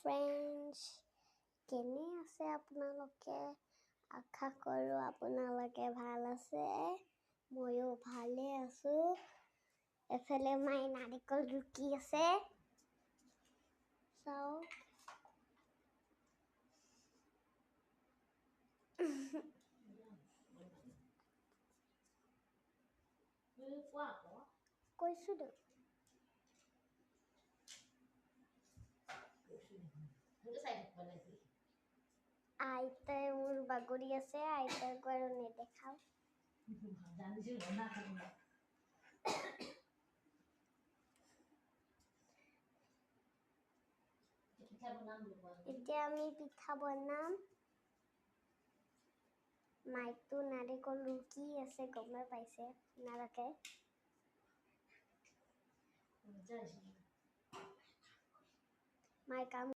friends কেনে আছে আপোনালোকে আশা কৰোঁ আপোনালোকে ভাল আছে ময়ো ভালে আছোঁ এফালে মাই নাৰিকল ৰুকি আছে চাওক কৈছোঁ দে আইতাই মোৰ বাগৰি আছে আইতাক আৰু নেদেখাও এতিয়া আমি পিঠা বনাম মাইকটো নাৰিকল ৰুকি আছে গমে পাইছে আপোনালোকে মাই কাম